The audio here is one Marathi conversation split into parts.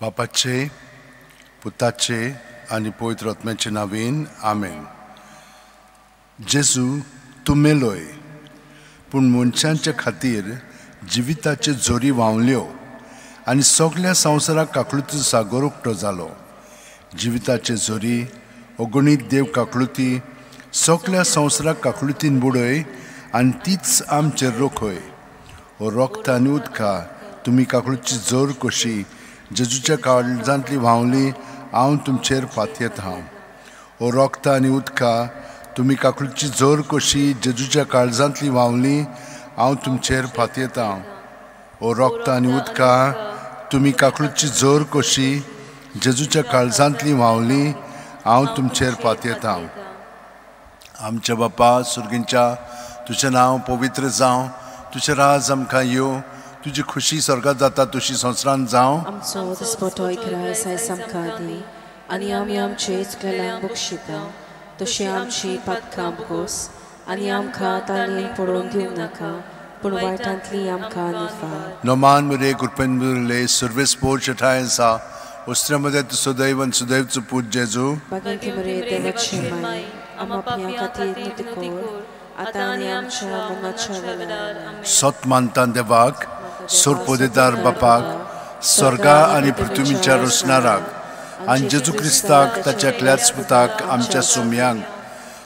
बापाचे पुताचे आणि पवित्र आत्म्याचे नावेन आमेन. जेजू तूं मेलोय पूण मनशांच्या खातीर जिविताचे झोरी व्हांवल्यो आनी सगळ्या संवसाराक काकळुतीचो सागर उक्तो जालो. जिविताचे झोरी अगणीत देव काकळुती सगळ्या संवसाराक काकळुतीन बुडय आनी तीच आमचेर रोखय. ओ रक्त आनी उदका तुमी काकळुतीची जोर कशी जेजूच्या काळजांतली व्हांवली हांव तुमचेर फातयेत हांव. ओ रक्त आनी उदका तुमी काकळुतीची जोर कशी जेजूच्या काळजांतली व्हांवली हांव तुमचेर फातयेत हांव. ओ रक्त आनी उदका तुमी काकळुतीची जोर कशी जेजूच्या काळजांतली व्हांवली हांव तुमचेर फातयेत हांव. आमच्या बापा सुर्गींच्या तुजें नांव पवित्र जावं, तुजें राज आमकां येवं, तुजी खुशी स्वर्गांत जाता तशी संवसारांत जावं. आमचो दिसपटो इकरायस आयज आमकां दी आनी आमी आमचे चुकलेल्यांक बक्षिता तशी आमची पातकां आमकोस आनी आमकां ताळयेन पडोवन दिवं नाका पूण वायटांतली आमकां निफार. नोमान मुरे कृपेन मुरले सर्वेस पोर चठाय आसा उस्त्र्यामध्ये तूं सदैव आनी सदैवचो पूज जेजू. बागेंती मरे देवाची माय आमकां खातीर नितकोर आतां आनी आमच्या मरणाच्या वेळार. सत मानता देवाक सोरपोदेदार बापाक स्वर्गा आनी पृथ्वीच्या रचणाराक आनी जेजू क्रिस्ताक ताच्या एकल्याच पुताक आमच्या सोम्यांक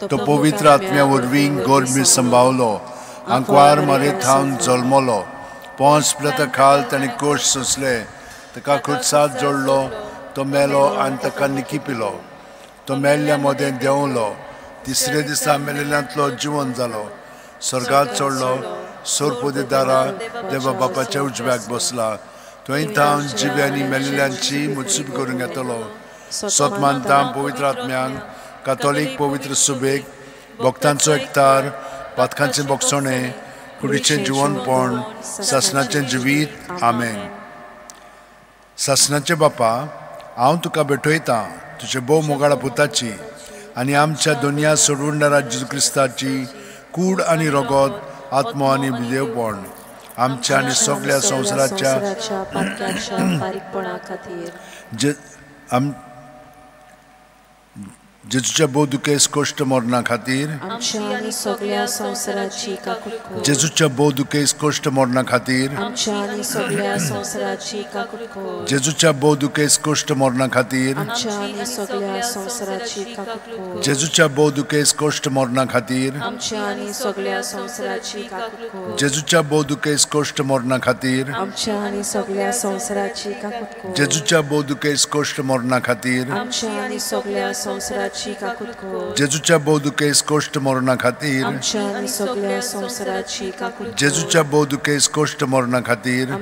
तो पवित्र आत्म्या वरवीं गोरमीर सांबाळलो. आंकवार मारेत थावन जल्मलो, पोंस पिलाता खाल ताणें कोश सोंसले, ताका क्रुसार जोडलो, तो मेलो आनी ताका निकिपिलो. तो मेल्ल्या मोदें देंवलो, तिसरे दिसा मेलेल्यांतलो जिवन जालो, स्वर्गांत चडलो, सोरपोदेदारा देवा बापाच्या उजव्याक बसला. थंय थावन जिवे आनी मेलेल्यांची मुत्सूब करूंक येतलो. सत मानता पवित्र आत्म्यांक कातोलीक पवित्र सुबेक भक्तांचो एकतार पातकांचें बोगसणें कुडीचें जिवनपण सासणाचें जिवीत. आमेन. सासणाचे बापा हांव तुका भेटयतां तुजे भोव मोगाळा पुताची आनी आमच्या दोनया सोडवणारा जेजू क्रिस्ताची कूड आनी रगत आत्मो आनी देवपण आमच्या आनी सगळ्या संवसाराच्या जेजूच्या बोधुकेस कश्ट मरणा खातीर जेजूच्या बोधुकेस कश्ट मरणा खातीर जेजूच्या बोधुकेस कश्ट मरणा खातीर जेजूच्या बोधुकेस कश्ट मरणा खातीर जेजूच्या बोधुकेस कश्ट मरणा खातीर जेजूच्या बोधुकेस कश्ट मरणा खातीर जेजूच्या बोधुकेस कश्ट मरणा खातीर जेजूच्या बोधुकेस कश्ट मरणा खातीर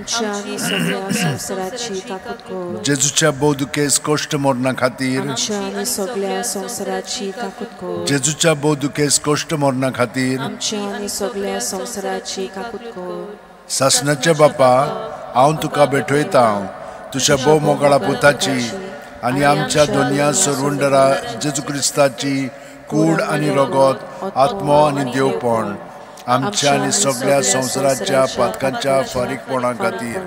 जेजूच्या बोधुकेस कश्ट मरणा खातीर जेजूच्या बोधुकेस कश्ट मरणा खातीर. सासणाचे बापा हांव तुका भेटयतां तुज्या भोव मोगाळा पुताची आनी आमच्या दोनया सोडवणारा जेजू क्रिस्ताची कूड आनी रगत आत्मो आनी देवपण आमच्या आनी सगळ्या संवसाराच्या पातकांच्या फारीकपणा खातीर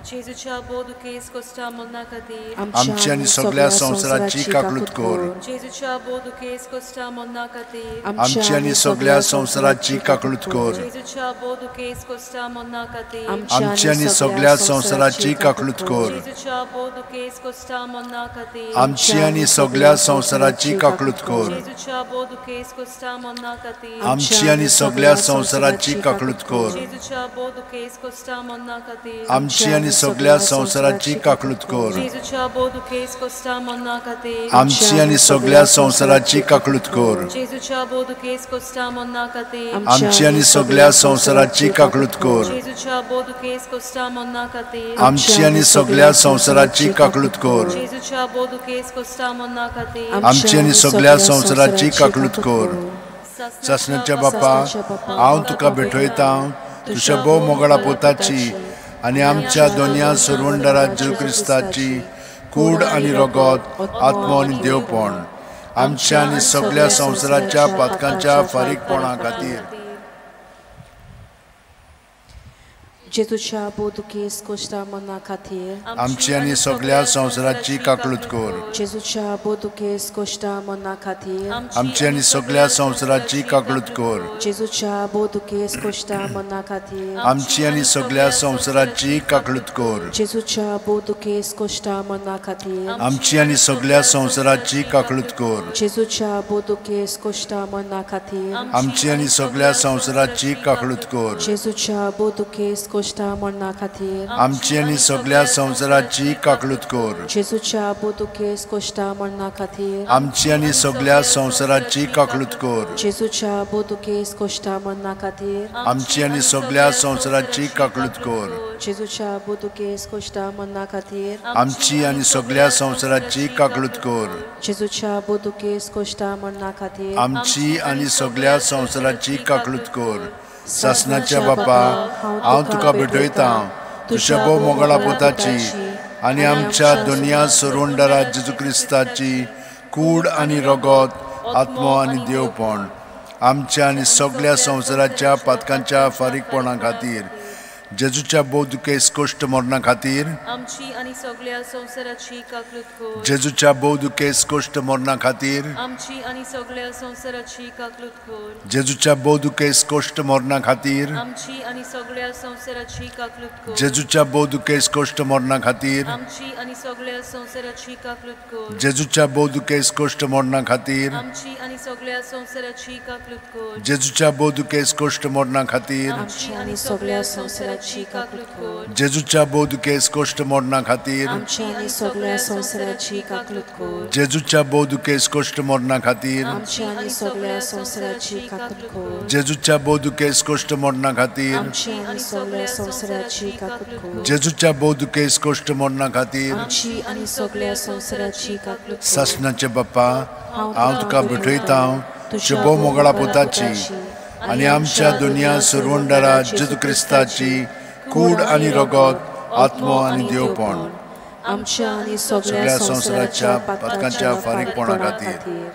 जेजूच्या बोधुकेस कश्टा मरणा खातीर आमची आनी सगळ्या संवसाराची काकळूत कर. जेजूच्या बोधुकेस कश्टा मरणा खातीर आमची आनी सगळ्या संवसाराची काकळूत कर. जेजूच्या बोधुकेस कश्टा मरणा खातीर आमची आनी सगळ्या संवसाराची काकळूत कर. जेजूच्या बोधुकेस कश्टा मरणा खातीर आमची आनी सगळ्या संवसाराची काकळूत कर. जेजूच्या बोधुकेस कश्टा मरणा खातीर आमची आनी सगळ्या संवसाराची काकळूत कर. जेजूच्या बोधुकेस कश्टा मरणा खातीर आमची आनी सगळ्या संवसाराची काकळूत कर. जेजूच्या बोधुकेस कश्टा मरणा खातीर आमची आनी सगळ्या संवसाराची काकळूत कर. जेजूच्या बोधुकेस कश्टा मरणा खातीर आमची आनी सगळ्या संवसाराची काकळूत कर. जेजूच्या बोधुकेस कश्टा मरणा खातीर आमची आनी सगळ्या संवसाराची काकळूत कर. जेजूच्या बोधुकेस कश्टा मरणा खातीर आमची आनी सगळ्या संवसाराची काकळूत कर. सासणाच्या बापा हांव तुका भेटयतां तुज्या भोव मोगाळा पुताची आनी आमच्या दोनया सोडवणारा जेजू क्रिस्ताची कूड आनी रगत आत्मो आनी देवपण आमच्या आनी सगळ्या संवसाराच्या पातकांच्या फारीकपणा खातीर जेजूच्या बोदुकेस कोश्टा मना खातीर आमची आनी सगळ्या संवसाराची काकलूत कर जेजूच्या बोदुकेस कोश्टा मना खातीर आमची आनी सगळ्या संवसाराची काकलूत कर जेजूच्या बोदुकेस कोश्टा मना खातीर आमची आनी सगळ्या संवसाराची काकलूत कर जेजूच्या बोदुकेस कोश्टा मना खातीर आमची आनी सगळ्या संवसाराची काकलूत कर जेजूच्या बोदुकेस कोश्टा मना खातीर आमची आनी सगळ्या संवसाराची काकलूत कर जेजूच्या बोदुकेस कोश्टा मना खातीर आमची आनी सगळ्या संवसाराची काकलूत कर जेजूच्या बोदुकेस कोश्टा मना खातीर आमची आनी सगळ्या संवसाराची काकलूत कर जेजूच्या बोदुकेस कोश्टा मना खातीर आमची आनी सगळ्या संवसाराची काकलूत कर जेजूच्या बोदुकेस कोश्टा मना खातीर आमची आनी सगळ्या संवसाराची काकलूत कर जेजूच्या बोदुकेस कोश्टा मना खातीर आमची आनी सगळ्या संवसाराची काकलूत कर सासनाच्या बापा हांव तुका भेटयता तुझ्या भोव मोगाळा पुताची आनी आमच्या दुनिया सोरोंडारा जेजू क्रिस्ताची कूड आनी रगत आत्मो आनी देवपण आमच्या आनी सगळ्या संवसाराच्या पातकांच्या फारीकपणा खातीर जेजूच्या बोदुकेस कोश्ट मरणा खातीर आमची आनी सगळ्या संवसाराची काकलूत कर जेजूच्या बोदुकेस कोश्ट मरणा खातीर आमची आनी सगळ्या संवसाराची काकलूत कर जेजूच्या बोदुकेस कोश्ट मरणा खातीर आमची आनी सगळ्या संवसाराची काकलूत कर जेजूच्या बोदुकेस कोश्ट मरणा खातीर आमची आनी सगळ्या संवसाराची काकलूत कर जेजूच्या बोदुकेस कोश्ट मरणा खातीर आमची आनी सगळ्या संवसाराची काकलूत कर जेजूच्या बोदुकेस कोश्ट मरणा खातीर आमची आनी सगळ्या संवसाराची काकलूत कर जेजूच्या बोदुकेस कोश्ट मरणा खातीर आमची आनी सगळ्या संवसाराची काकलूत कर जेजूच्या बोदुकेस कोश्ट मरणा खातीर आमची आनी सगळ्या संवसाराची काकलूत कर जेजूच्या बोदुकेस कोश्ट मरणा खातीर आमची आनी सगळ्या संवसाराची काकलूत कर जेजूच्या बोदुकेस कोश्ट मरणा खातीर आमची आनी सगळ्या संवसाराची काकलूत कर सासनाचे बाप्पा हांव तुका भेटयता तुझ्या भोव मोगाळा पुताची आनी आमच्या दुनिया सोरोंडारा जेजू क्रिस्ताची कूड आनी रगत आत्मो आनी देवपण आमच्या आनी सगळ्या संवसाराच्या पातकांच्या फारीकपणा खातीर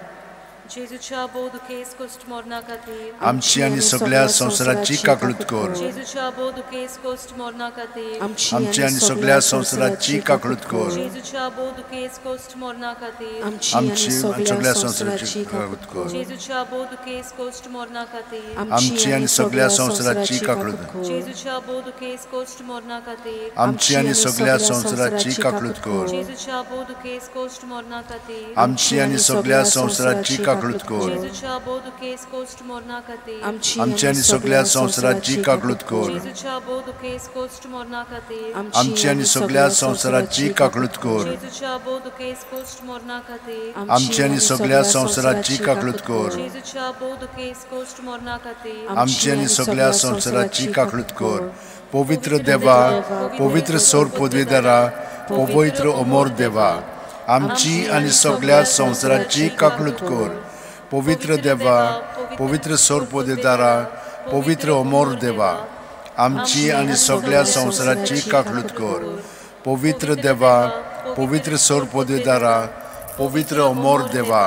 जेजूच्या बोदुकेस कोश्ट मरणा खातीर आमची आनी सगळ्या संवसाराची काकलूत कर जेजूच्या बोदुकेस कोश्ट मरणा खातीर आमची आनी सगळ्या संवसाराची काकलूत कर जेजूच्या बोदुकेस कोश्ट मरणा खातीर आमची आमची सगळ्या संवसाराची काकलूत कर जेजूच्या बोदुकेस कोश्ट मरणा खातीर आमची आनी सगळ्या संवसाराची काकलूत कर जेजूच्या बोदुकेस कोश्ट मरणा खातीर आमची आनी सगळ्या संवसाराची काकलूत कर जेजूच्या बोदुकेस कोश्ट मरणा खातीर आमची आनी सगळ्या संवसाराची काकलूत कर जेजूच्या बोदुकेस कोश्ट मरणा खातीर आमची आनी सगळ्या संवसाराची काकलूत कर जेजूच्या बोदुकेस कोश्ट मरणा खातीर आमची आनी सगळ्या संवसाराची काकलूत कर जेजूच्या बोदुकेस कोश्ट मरणा खातीर आमची आनी सगळ्या संवसाराची काकलूत कर जेजूच्या बोदुकेस कोश्ट मरणा खातीर आमची आनी सगळ्या संवसाराची काकलूत कर पवित्र देवा पवित्र सोर पदवीदारा पवित्र अमोर देवा आमची आनी सगळ्या संवसाराची काकलूत कर पवित्र देवा पवित्र सोर पदवीदारा पवित्र अमोर देवा आमची आनी सगळ्या संवसाराची काकलूत कर पवित्र देवा पवित्र सोर पदवीदारा पवित्र अमोर देवा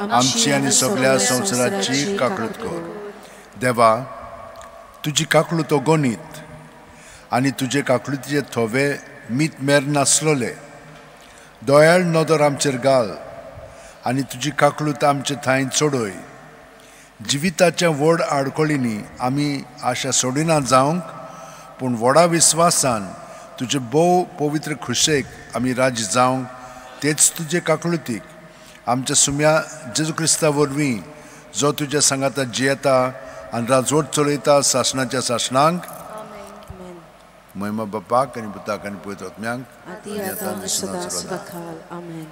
आमची आनी सगळ्या संवसाराची काकलूत कर देवा तुजी काकलूत अगणित आनी तुजे काकलुतीचे थोवे मीत मेर नासलोले दोयाळ नदर आमचेर घाल आनी तुजी काकलूत आमचे थंय चडय जिविताच्या व्हड आडखळींनी आमी आशा सोडिना जावंक पूण व्हडा विस्वासान तुजे भोव पवित्र खुशेक आमी राजी जावंक तेच तुजे काकलुतीक आमच्या सुम्या जेजू क्रिस्ता वरवीं जो तुज्या सांगाता जियेता आनी राजवट चलयता सासणाच्या सासणांक महिमा बापाक आनी पुताक आनी पवित्र आत्म्यांक आदी आतां आनी सदां सदां काल आमेन